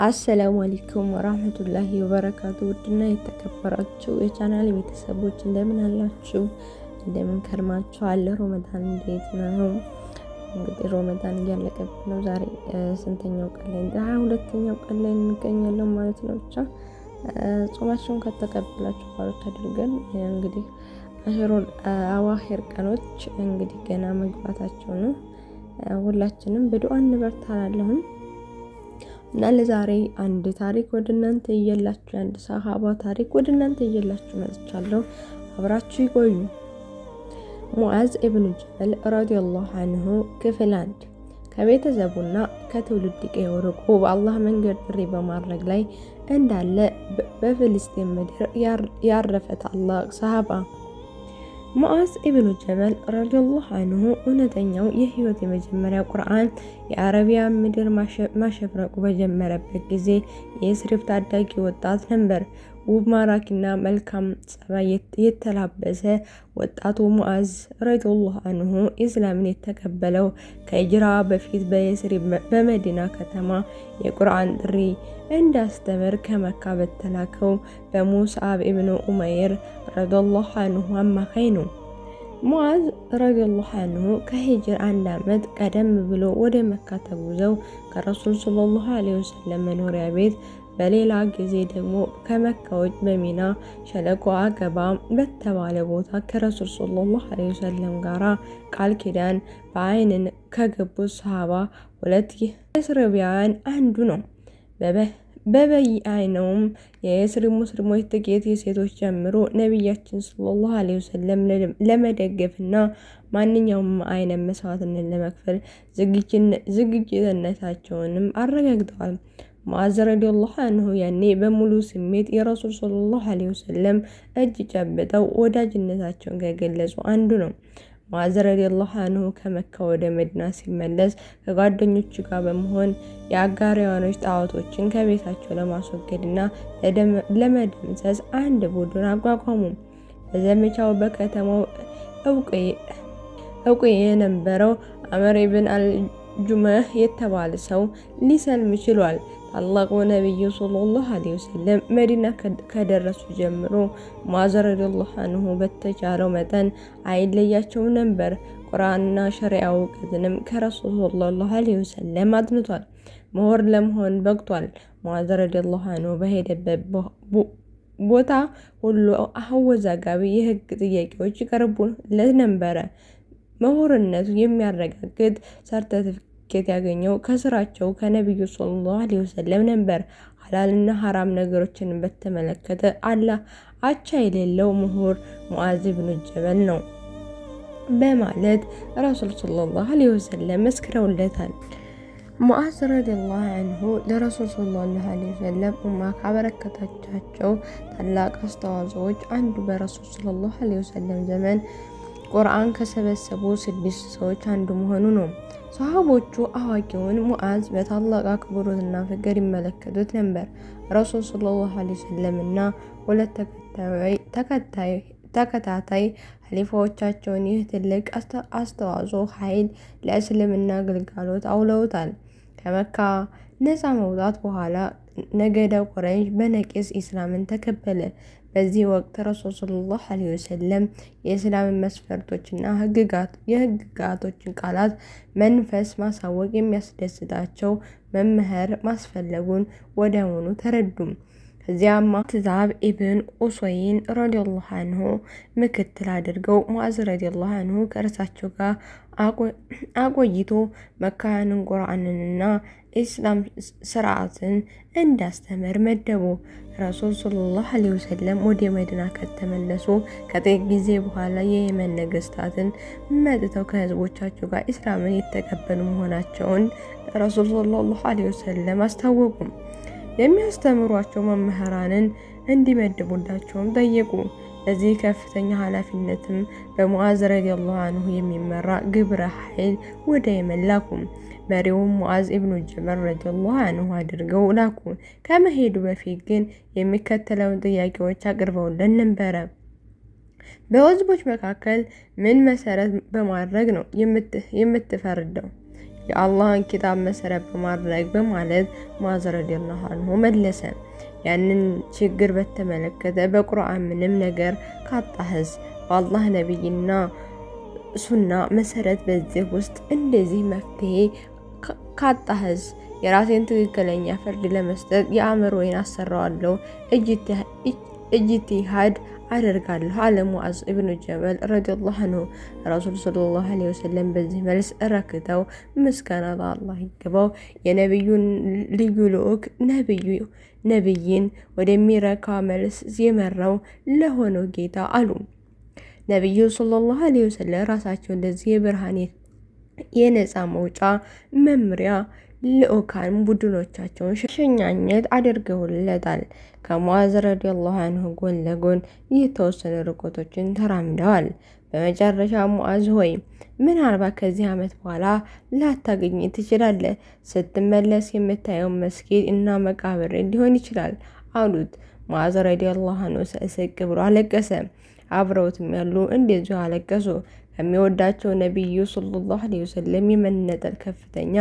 አሰላሙ አለይኩም ወራህመቱላሂ ወበረካቱ። ውድና የተከበራችሁ የቻናል ቤተሰቦች እንደምን አላችሁ? እንደምን ከርማችኋል? ረመዳን እንዴት ነው? እንግዲህ ረመዳን እያለቀብን ነው። ዛሬ ስንተኛው ቀን ላይ? 22ኛው ቀን ላይ እንገኛለን ማለት ነው። ብቻ ጾማችሁን ከተቀበላችሁ ባሉት አድርገን እንግዲህ አሽሩል አዋኺር ቀኖች እንግዲህ ገና መግባታቸው ነው። ሁላችንም በዱዓ እንበርታለን። እና ለዛሬ አንድ ታሪክ ወደ እናንተ እየላችሁ አንድ ሰሃባ ታሪክ ወደ እናንተ እየላችሁ መጥቻለሁ። አብራችሁ ይቆዩ። ሙዓዝ ኢብኑ ጀበል ረዲየላሁ ዐንሁ ክፍል 1 ከቤተሰቡና ከትውልድ ቀዬው ርቆ በአላህ መንገድ ጥሪ በማድረግ ላይ እንዳለ በፍልስጤም ምድር ያረፈ ታላቅ ሰሃባ ሙዓዝ ኢብኑ ጀበል ረዲየላሁ ዐንሁ እውነተኛው የህይወት የመጀመሪያ ቁርአን የአረቢያ ምድር ማሸብረቁ በጀመረበት ጊዜ የእስሪፍ ታዳጊ ወጣት ነበር። ውብ ማራኪና መልካም ጸባይ የተላበሰ ወጣቱ ሙዓዝ ረዲየላሁ ዐንሁ ኢስላምን የተቀበለው ከሂጅራ በፊት በየስሪብ በመዲና ከተማ የቁርአን ጥሪ እንዳስተምር ከመካ በተላከው በሙስዓብ ኢብኑ ኡመይር ረዲየላሁ ዐንሁ አማካይ ነው። ሙዓዝ ረዲየላሁ ዐንሁ ከሂጅራ 1 ዓመት ቀደም ብሎ ወደ መካ ተጉዘው ከረሱል ሰለላሁ ዐለይሂ ወሰለም መኖሪያ ቤት በሌላ ጊዜ ደግሞ ከመካ ውጭ በሚና ሸለቆ አገባ በተባለ ቦታ ከረሱል ሰለላሁ ዐለይሂ ወሰለም ጋራ ቃል ኪዳን በአይንን ከገቡት ሰሃባ ሁለት የእስራኤላውያን አንዱ ነው። በበይዓነውም የእስራኤል ሙስሊሞች ጥቂት የሴቶች ጨምሮ ነቢያችን ሰለላሁ ዐለይሂ ወሰለም ለመደገፍና ማንኛውም አይነት መስዋዕትነት ለመክፈል ዝግጁነታቸውንም አረጋግጠዋል። ሙዓዝ ረዲየላሁ ዐንሁ ያኔ በሙሉ ስሜት የረሱል ሰለላሁ ዐለይሂ ወሰለም እጅ ጨብጠው ወዳጅነታቸውን ከገለጹ አንዱ ነው። ሙዓዝ ረዲየላሁ ዐንሁ ከመካ ወደ መዲና ሲመለስ ከጓደኞቹ ጋር በመሆን የአጋሪያኖች ጣዖቶችን ከቤታቸው ለማስወገድና ለመደምሰስ አንድ ቡድን አቋቋሙ። በዘመቻው በከተማው እውቅ የነበረው አመር ኢብን አልጁመህ የተባለ ሰው ሊሰልም ችሏል። ታላቁ ነብዩ ሰለላሁ ዐለይሂ ወሰለም መዲና ከደረሱ ጀምሮ ሙዓዝ ረዲየላሁ ዐንሁ በተቻለው መጠን አይለያቸው ነበር። ቁርአንና ሸሪዓ እውቀትንም ከረሱል ሰለላሁ ዐለይሂ ወሰለም አጥንቷል። ምሁር ለመሆን በቅቷል። ሙዓዝ ረዲየላሁ ዐንሁ በሄደበት ቦታ ሁሉ አወዛጋቢ የህግ ጥያቄዎች ይቀርቡለት ነበር። ምሁርነቱ የሚያረጋግጥ ሰርተፊኬት ያገኘው ከስራቸው ከነብዩ ሰለላሁ ዐለይሂ ወሰለም ነበር። ሐላልና ሐራም ነገሮችን በተመለከተ አላህ አቻ የሌለው ምሁር ሙዓዝ ኢብኑ ጀበል ነው በማለት ረሱል ሰለላሁ ዐለይሂ ወሰለም መስክረውለታል። ሙዓዝ ረዲየላሁ ዐንሁ ለረሱል ሰለላሁ ዐለይሂ ወሰለም ኡማ ካበረከታቸው ታላቅ አስተዋጽኦዎች አንዱ በረሱል ሰለላሁ ዐለይሂ ወሰለም ዘመን ቁርአን ከሰበሰቡ 6 ሰዎች አንዱ መሆኑ ነው። ሰሃቦቹ አዋቂውን ሙዓዝ በታላቅ አክብሮትና ፍቅር ይመለከቱት ነበር። ረሱል ሰለላሁ ዐለይሂ ወሰለምና ሁለት ተከታታይ ኸሊፋዎቻቸውን ይህ ትልቅ አስተዋጽኦ ኃይል ለእስልምና ግልጋሎት አውለውታል። ከመካ ነፃ መውጣት በኋላ ነገደ ቁረይሽ በነቂስ ኢስላምን ተቀበለ። በዚህ ወቅት ረሱል ሰለላሁ ዐለይሂ ወሰለም የእስላምን መስፈርቶችና የህግጋቶችን ቃላት መንፈስ ማሳወቅ የሚያስደስታቸው መምህር ማስፈለጉን ወዲያውኑ ተረዱም። ከዚያም ትዛብ ኢብን ኡሰይን ረዲየላሁ ዐንሁ ምክትል አድርገው ሙዓዝ ረዲየላሁ ዐንሁ ከእርሳቸው ጋር አቆይቶ መካንን ቁርአንንና ኢስላም ስርዓትን እንዳስተምር መደቡ። ረሱል ሰለላሁ ዐለይሂ ወሰለም ወደ መዲና ከተመለሱ ከጥቂት ጊዜ በኋላ የየመን ነገስታትን መጥተው ከህዝቦቻቸው ጋር ኢስላምን የተቀበሉ መሆናቸውን ረሱል ሰለላሁ ዐለይሂ ወሰለም አስታወቁ። የሚያስተምሯቸው መምህራንን እንዲመድቡላቸውም ጠየቁ። ለዚህ ከፍተኛ ኃላፊነትም በሙዓዝ ረዲየላሁ ዐንሁ የሚመራ ግብረ ኃይል ወደ የመን ላኩ። መሪውም ሙዓዝ ኢብኑ ጀበል ረዲየላሁ ዐንሁ አድርገው ላኩ። ከመሄዱ በፊት ግን የሚከተለውን ጥያቄዎች አቅርበውለት ነበረ። በህዝቦች መካከል ምን መሰረት በማድረግ ነው የምትፈርደው? የአላህን ኪታብ መሰረት በማድረግ በማለት ሙዓዝ ረዲየላሁ አንሁ መለሰ። ያንን ችግር በተመለከተ በቁርአን ምንም ነገር ካጣህስ በአላህ ነቢይና ሱና መሰረት በዚህ ውስጥ እንደዚህ መፍትሄ ካጣህስ የራሴን ትክክለኛ ፍርድ ለመስጠት የአእምሮዬን አሰራዋለሁ፣ ኢጅቲሃድ አደርጋለሁ አለ ሙዓዝ ኢብኑ ጀበል ረዲየላሁ አንሁ። ረሱል ሰለላሁ ዐለይሂ ወሰለም በዚህ መልስ ረክተው ምስጋና ለአላህ ይገባው የነቢዩን ልዩ ልዑክ ነቢይን ወደሚረካ መልስ የመራው ለሆነው ጌታ አሉ። ነቢዩ ሰለላሁ ዐለይሂ ወሰለም ራሳቸው እንደዚህ የብርሃን የነፃ መውጫ መምሪያ ልዑካን ቡድኖቻቸውን ሸኛኘት አድርገውለታል። ከሙዓዝ ረዲየላሁ አንሁ ጎን ለጎን የተወሰኑ ርቀቶችን ተራምደዋል። በመጨረሻ ሙዓዝ ሆይ ምናልባት ከዚህ ዓመት በኋላ ላታገኝ ትችላለህ። ስትመለስ የምታየው መስጊድ እና መቃብር ሊሆን ይችላል አሉት። ሙዓዝ ረዲየላሁ አንሁ ስቅስቅ ብሎ አለቀሰ። አብረውትም ያሉ እንደዚሁ አለቀሱ። ከሚወዳቸው ነቢዩ ሰለላሁ ዐለይሂ ወሰለም የመነጠል ከፍተኛ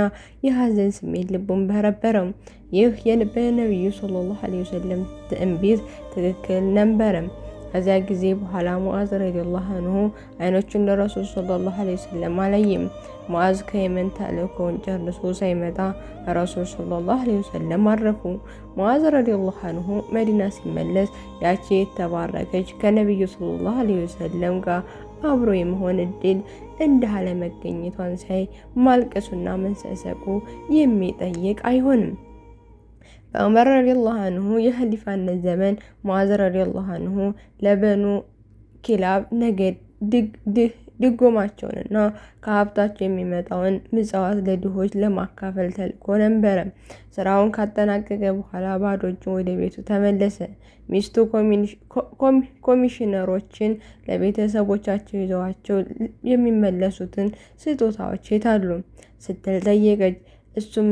የሐዘን ስሜት ልቡን በረበረው። ይህ በነቢዩ ሰለላሁ ዐለይሂ ወሰለም ትንቢት ትክክል ነበረ። ከዚያ ጊዜ በኋላ ሙዓዝ ረዲየላሁ አንሁ አይኖቹን ለረሱል ሰለላሁ ዐለይሂ ወሰለም አላየም። ሙዓዝ ከየመን ተልእኮውን ጨርሶ ሳይመጣ ረሱል ሰለላሁ ዐለይሂ ወሰለም አረፉ። ሙዓዝ ረዲየላሁ አንሁ መዲና ሲመለስ ያቺ የተባረከች ከነቢዩ ሰለላሁ ዐለይሂ ወሰለም ጋር አብሮ የመሆን እድል እንዳለ መገኘቷን ሳይ ማልቀሱና መንሰሰቁ የሚጠይቅ አይሆንም። በዑመር ረዲየላሁ አንሁ የኸሊፋነት ዘመን ሙዓዝ ረዲየላሁ አንሁ ለበኑ ኪላብ ነገድ ድጎማቸውንና ከሀብታቸው የሚመጣውን ምጽዋት ለድሆች ለማካፈል ተልኮ ነበረ። ስራውን ካጠናቀቀ በኋላ ባዶ እጁን ወደ ቤቱ ተመለሰ። ሚስቱ ኮሚሽነሮችን ለቤተሰቦቻቸው ይዘዋቸው የሚመለሱትን ስጦታዎች የታሉ ስትል ጠየቀች። እሱም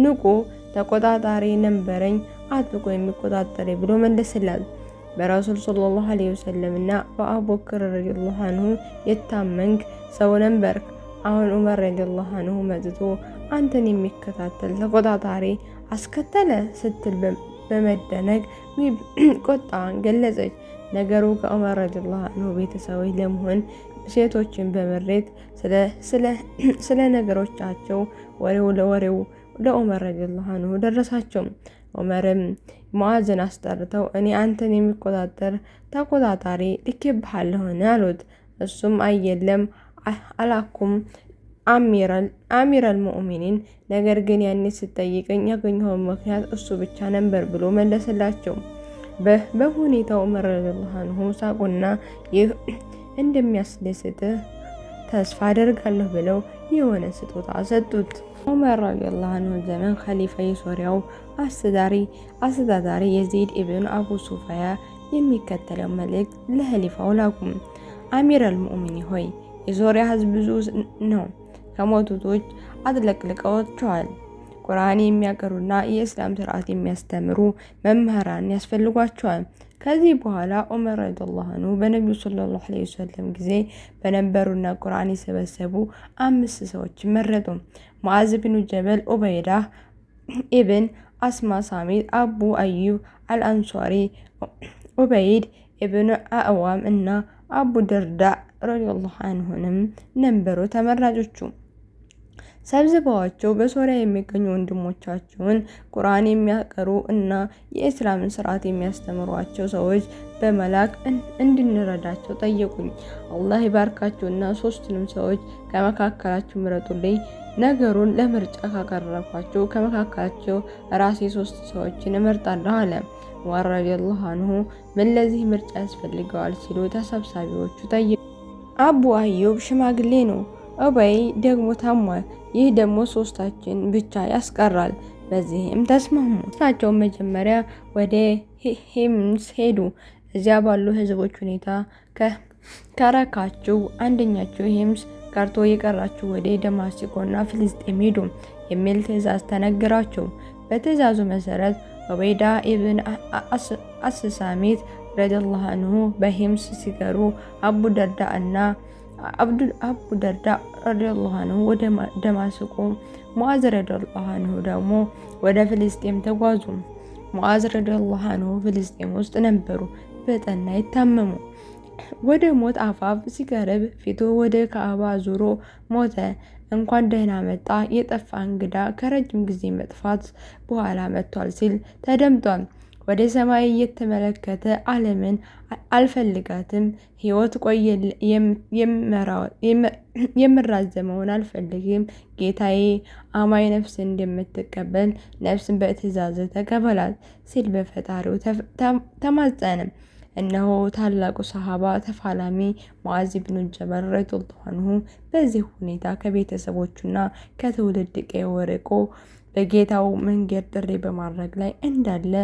ንቁ ተቆጣጣሪ ነበረኝ አጥብቆ የሚቆጣጠር ብሎ መለሰላት። በረሱል ሰለላሁ ዐለይሂ ወሰለም እና በአቡበክር ረዲየላሁ አንሁ የታመንክ ሰው ነበርክ። አሁን ዑመር ረዲየላሁ አንሁ መጥቶ አንተን የሚከታተል ተቆጣጣሪ አስከተለ ስትል በመደነቅ ቁጣዋን ገለጸች። ነገሩ ከዑመር ረዲየላሁ አንሁ ቤተሰቦች ለመሆን ሴቶችን በመሬት ስለ ነገሮቻቸው ወሬው ለዑመር ረዲየላሁ አንሁ ደረሳቸው። ዑመርም ሙዓዝን አስጠርተው እኔ አንተን የሚቆጣጠር ተቆጣጣሪ ልኬብሃለሁን አሉት። እሱም አየለም አላኩም አሚረል ሙእሚኒን፣ ነገር ግን ያኔ ስጠይቀኝ ያገኘው ምክንያት እሱ ብቻ ነበር ብሎ መለሰላቸው። በሁኔታው ዑመር ረዲየላሁ አንሁ ሳቁና ይህ እንደሚያስደስትህ ተስፋ አደርጋለሁ ብለው የሆነ ስጦታ ሰጡት። ዑመር ረዲየላሁ አንሁ ዘመን ኸሊፋ የሶሪያው አስተዳዳሪ የዚድ ኢብኑ አቡ ሱፊያ የሚከተለው መልእክት ለኸሊፋው ላኩ። አሚረል ሙእሚኒን ሆይ የሶሪያ ህዝብ ብዙ ነው። ከሞቱቶች አጥለቅልቀዋቸዋል። ቁርአን የሚያቀሩና የእስላም ስርዓት የሚያስተምሩ መምህራን ያስፈልጓቸዋል። ከዚህ በኋላ ዑመር ረዲየላሁ አንሁ በነቢዩ ሰለላሁ ዐለይሂ ወሰለም ጊዜ በነበሩና ቁርአን የሰበሰቡ 5 ሰዎች መረጡ። ሙዓዝ ብኑ ጀበል፣ ኡበይዳ ኢብን አስማ ሳሚት፣ አቡ አዩብ አልአንሷሪ፣ ኡበይድ ኢብኑ አዕዋም እና አቡ ደርዳ ረዲየላሁ አንሁንም ነበሩ ተመራጮቹ። ሰብስበዋቸው በሶሪያ የሚገኙ ወንድሞቻቸውን ቁርአን የሚያቀሩ እና የእስላምን ስርዓት የሚያስተምሯቸው ሰዎች በመላክ እንድንረዳቸው ጠየቁኝ። አላህ ይባርካቸውና 3ቱንም ሰዎች ከመካከላቸው ምረጡልኝ። ነገሩን ለምርጫ ካቀረብኳቸው ከመካከላቸው ራሴ 3 ሰዎችን እመርጣለሁ አለ። ዑመር ረዲየላሁ አንሁ ምን ለዚህ ምርጫ ያስፈልገዋል ሲሉ ተሰብሳቢዎቹ ጠየቁ። አቡ አዩብ ሽማግሌ ነው፣ ኡበይ ደግሞ ታሟል። ይህ ደግሞ 3ታችን ብቻ ያስቀራል። በዚህም ተስማሙ። እሳቸው መጀመሪያ ወደ ሂምስ ሄዱ። እዚያ ባሉ ህዝቦች ሁኔታ ከረካችሁ አንደኛችሁ ሂምስ ቀርቶ የቀራችሁ ወደ ደማስቆና ፍልስጤም ሄዱ የሚል ትዕዛዝ ተነገራቸው። በትዕዛዙ መሰረት ኡበይዳ ኢብን አስሳሚት ረዲየላሁ አንሁ በሂምስ ሲቀሩ አቡ ደርዳ እና አቡ ደርዳ ረዲየላሁ አንሁ ወደ ደማስቆ፣ ሙዓዝ ረዲየላሁ አንሁ ደግሞ ወደ ፍልስጤም ተጓዙ። ሙዓዝ ረዲየላሁ አንሁ ፍልስጤም ውስጥ ነበሩ። በጠና ይታመሙ። ወደ ሞት አፋፍ ሲቀርብ ፊቱ ወደ ካዕባ ዙሮ ሞተ። እንኳን ደህና መጣ የጠፋ እንግዳ ከረጅም ጊዜ መጥፋት በኋላ መጥቷል ሲል ተደምጧል። ወደ ሰማይ እየተመለከተ ዓለምን አልፈልጋትም፣ ሕይወት የምራዘመውን አልፈልግም፣ ጌታዬ አማኝ ነፍስ እንደምትቀበል ነፍስን በትእዛዝ ተቀበላት ሲል በፈጣሪው ተማጸነ። እነሆ ታላቁ ሰሃባ ተፋላሚ ሙዓዝ ብኑ ጀበል ረዲየላሁ አንሁ በዚህ ሁኔታ ከቤተሰቦቹና ከትውልድ ቀዬው ርቆ በጌታው መንገድ ጥሪ በማድረግ ላይ እንዳለ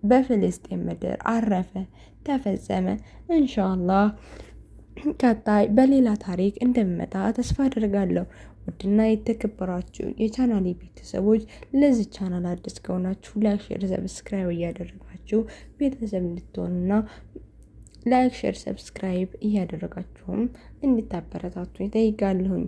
በፍልስጤም ምድር አረፈ፣ ተፈጸመ። ኢንሻአላህ ቀጣይ በሌላ ታሪክ እንደምመጣ ተስፋ አደርጋለሁ። ውድና የተከበራችሁ የቻናሌ ቤተሰቦች ለዚህ ቻናል አዲስ ከሆናችሁ ላይክ፣ ሼር፣ ሰብስክራይብ እያደረጋችሁ ቤተሰብ እንድትሆኑና ላይክ፣ ሼር፣ ሰብስክራይብ እያደረጋችሁም እንድታበረታቱ ይጠይቃለሁኝ።